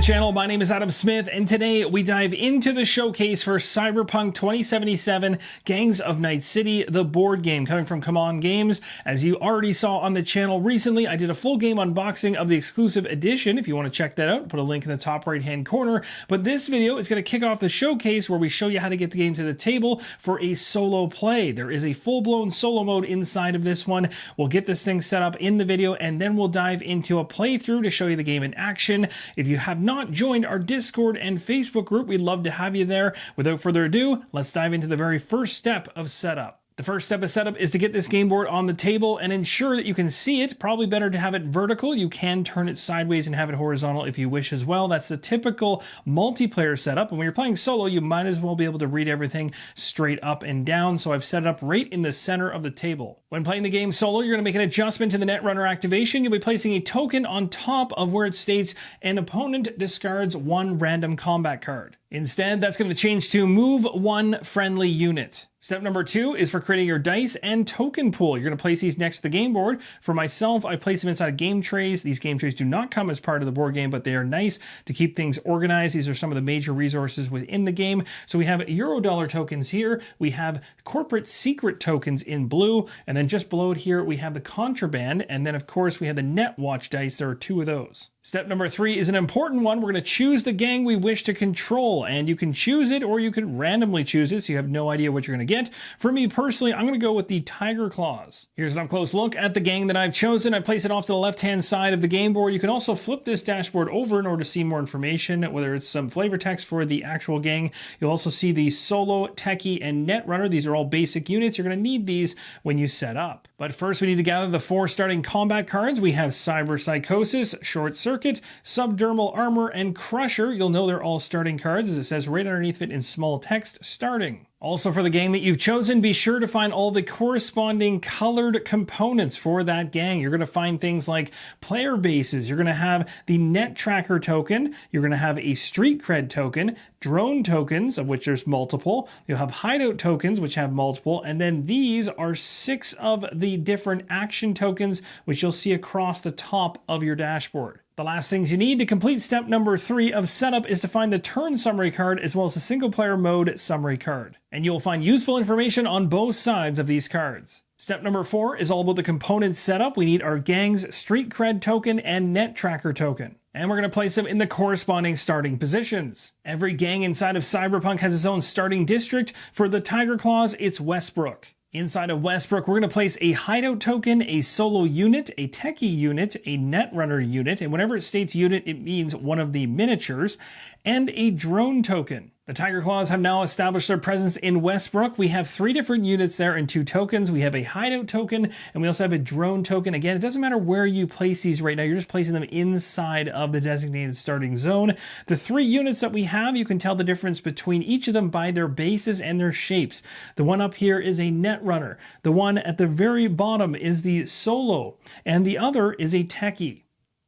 channel. My name is Adam Smith, and today we dive into the showcase for Cyberpunk 2077 Gangs of Night City, the board game coming from CMON Games. As you already saw on the channel recently, I did a full game unboxing of the exclusive edition. If you want to check that out, put a link in the top right hand corner. But this video is going to kick off the showcase where we show you how to get the game to the table for a solo play. There is a full-blown solo mode inside of this one. We'll get this thing set up in the video, and then we'll dive into a playthrough to show you the game in action. If you have not joined our Discord and Facebook group, we'd love to have you there. Without further ado, let's dive into the very first step of setup. The first step of setup is to get this game board on the table and ensure that you can see it. Probably better to have it vertical. You can turn it sideways and have it horizontal if you wish as well. That's the typical multiplayer setup. And when you're playing solo, you might as well be able to read everything straight up and down. So I've set it up right in the center of the table. When playing the game solo, you're going to make an adjustment to the Netrunner activation. You'll be placing a token on top of where it states an opponent discards one random combat card. Instead, that's going to change to move one friendly unit. Step number 2 is for creating your dice and token pool. You're going to place these next to the game board. For myself, I place them inside of game trays. These game trays do not come as part of the board game, but they are nice to keep things organized. These are some of the major resources within the game. So we have Eurodollar tokens here. We have corporate secret tokens in blue. And then just below it here, we have the contraband. And then, of course, we have the net watch dice. There are 2 of those. Step number 3 is an important one. We're going to choose the gang we wish to control, and you can choose it or you can randomly choose it, so you have no idea what you're going to get. For me personally, I'm going to go with the Tiger Claws. Here's an up-close look at the gang that I've chosen. I place it off to the left-hand side of the game board. You can also flip this dashboard over in order to see more information, whether it's some flavor text for the actual gang. You'll also see the Solo, Techie, and Netrunner. These are all basic units. You're going to need these when you set up. But first, we need to gather the 4 starting combat cards. We have Cyber Psychosis, Short Circuit, Subdermal Armor, and Crusher. You'll know they're all starting cards, as it says right underneath it in small text, starting. Also, for the gang that you've chosen, be sure to find all the corresponding colored components for that gang. You're going to find things like player bases. You're going to have the net tracker token. You're going to have a street cred token, drone tokens, of which there's multiple. You'll have hideout tokens, which have multiple. And then these are 6 of the different action tokens, which you'll see across the top of your dashboard. The last things you need to complete step number 3 of setup is to find the turn summary card as well as the single player mode summary card. And you'll find useful information on both sides of these cards. Step number 4 is all about the component setup. We need our gang's street cred token and net tracker token. And we're going to place them in the corresponding starting positions. Every gang inside of Cyberpunk has its own starting district. For the Tiger Claws, it's Westbrook. Inside of Westbrook, we're going to place a hideout token, a solo unit, a techie unit, a netrunner unit, and whenever it states unit, it means one of the miniatures, and a drone token. The Tiger Claws have now established their presence in Westbrook. We have 3 different units there and 2 tokens. We have a hideout token, and we also have a drone token. Again, it doesn't matter where you place these right now. You're just placing them inside of the designated starting zone. The 3 units that we have, you can tell the difference between each of them by their bases and their shapes. The one up here is a netrunner. The one at the very bottom is the solo, and the other is a techie.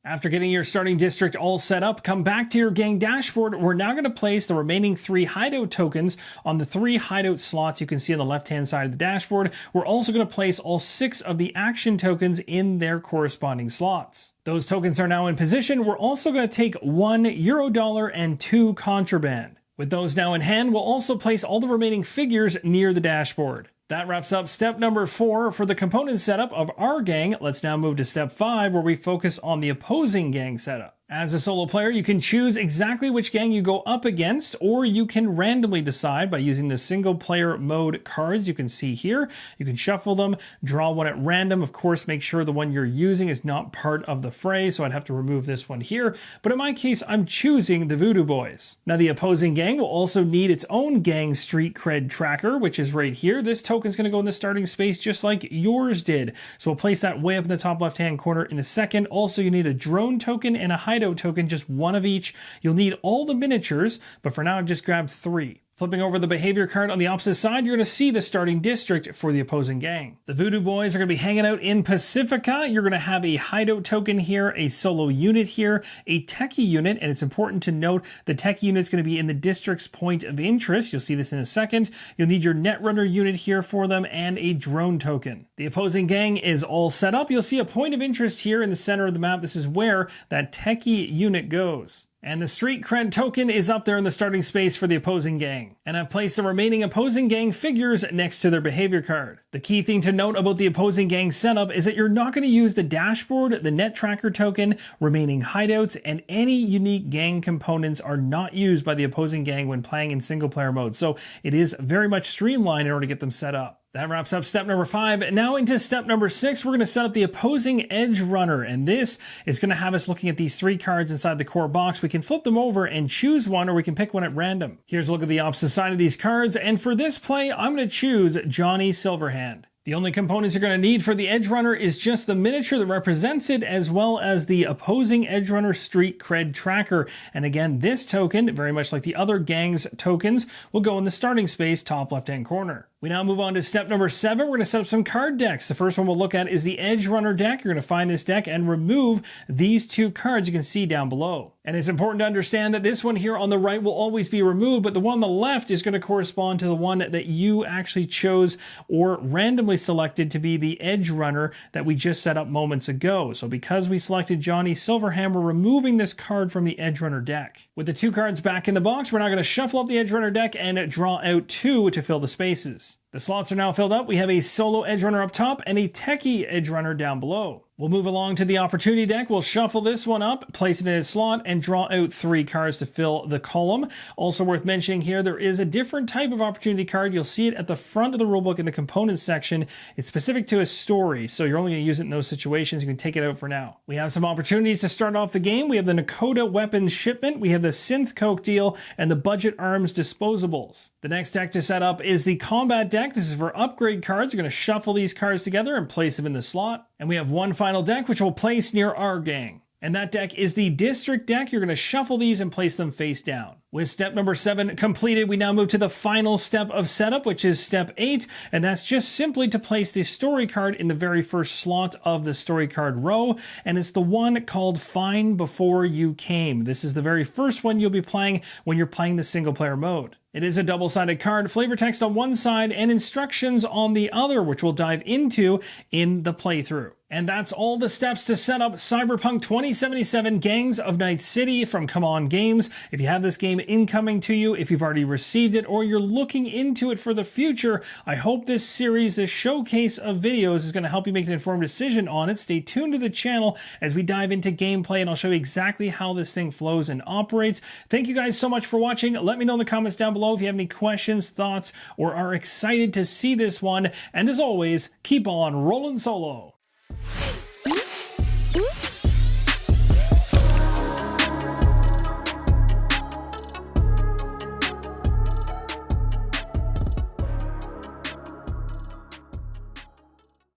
After getting your starting district all set up, come back to your gang dashboard. We're now going to place the remaining 3 hideout tokens on the 3 hideout slots you can see on the left-hand side of the dashboard. We're also going to place all 6 of the action tokens in their corresponding slots. Those tokens are now in position. We're also going to take 1 Eurodollar and 2 contraband. With those now in hand, we'll also place all the remaining figures near the dashboard. That wraps up step number 4 for the component setup of our gang. Let's now move to step 5, where we focus on the opposing gang setup. As a solo player, you can choose exactly which gang you go up against, or you can randomly decide by using the single player mode cards you can see here. You can shuffle them, draw one at random. Of course, make sure the one you're using is not part of the fray, so I'd have to remove this one here. But in my case, I'm choosing the Voodoo Boys. Now, the opposing gang will also need its own gang street cred tracker, which is right here. This token is going to go in the starting space just like yours did. So we'll place that way up in the top left-hand corner in a second. Also, you need a drone token and a hideout token, just 1 of each. You'll need all the miniatures, but for now, just grab 3. Flipping over the behavior card on the opposite side, you're going to see the starting district for the opposing gang. The Voodoo Boys are going to be hanging out in Pacifica. You're going to have a hideout token here, a solo unit here, a techie unit, and it's important to note the techie unit is going to be in the district's point of interest. You'll see this in a second. You'll need your Netrunner unit here for them and a drone token. The opposing gang is all set up. You'll see a point of interest here in the center of the map. This is where that techie unit goes. And the street cred token is up there in the starting space for the opposing gang. And I've placed the remaining opposing gang figures next to their behavior card. The key thing to note about the opposing gang setup is that you're not going to use the dashboard, the net tracker token, remaining hideouts, and any unique gang components are not used by the opposing gang when playing in single player mode. So it is very much streamlined in order to get them set up. That wraps up step number 5. Now into step number 6, we're going to set up the Opposing Edgerunner, and this is going to have us looking at these 3 cards inside the core box. We can flip them over and choose one, or we can pick one at random. Here's a look at the opposite side of these cards, and for this play, I'm going to choose Johnny Silverhand. The only components you're going to need for the Edgerunner is just the miniature that represents it, as well as the Opposing Edgerunner Street Cred Tracker. And again, this token, very much like the other gang's tokens, will go in the starting space, top left-hand corner. We now move on to step number 7. We're going to set up some card decks. The first one we'll look at is the Edgerunner deck. You're going to find this deck and remove these 2 cards you can see down below. And it's important to understand that this one here on the right will always be removed, but the one on the left is going to correspond to the one that you actually chose or randomly selected to be the Edgerunner that we just set up moments ago. So because we selected Johnny Silverhand, we're removing this card from the Edgerunner deck. With the 2 cards back in the box, we're now going to shuffle up the Edgerunner deck and draw out 2 to fill the spaces. The slots are now filled up. We have a solo Edgerunner up top and a techie Edgerunner down below. We'll move along to the opportunity deck. We'll shuffle this one up, place it in its slot, and draw out 3 cards to fill the column. Also worth mentioning here, there is a different type of opportunity card. You'll see it at the front of the rulebook in the components section. It's specific to a story, so you're only going to use it in those situations. You can take it out for now. We have some opportunities to start off the game. We have the Nakoda weapons shipment, we have the synth coke deal, and the budget arms disposables. The next deck to set up is the combat deck. This is for upgrade cards. You're going to shuffle these cards together and place them in the slot. And we have one final deck which we'll place near our gang. And that deck is the district deck. You're going to shuffle these and place them face down. With step number 7 completed, we now move to the final step of setup, which is step 8. And that's just simply to place the story card in the very first slot of the story card row. And it's the one called Find Before You Came. This is the very first one you'll be playing when you're playing the single player mode. It is a double-sided card, flavor text on one side and instructions on the other, which we'll dive into in the playthrough. And that's all the steps to set up Cyberpunk 2077 Gangs of Night City from CMON Games. If you have this game incoming to you, if you've already received it, or you're looking into it for the future, I hope this series, this showcase of videos, is going to help you make an informed decision on it. Stay tuned to the channel as we dive into gameplay, and I'll show you exactly how this thing flows and operates. Thank you guys so much for watching. Let me know in the comments down below if you have any questions, thoughts, or are excited to see this one. And as always, keep on rolling solo.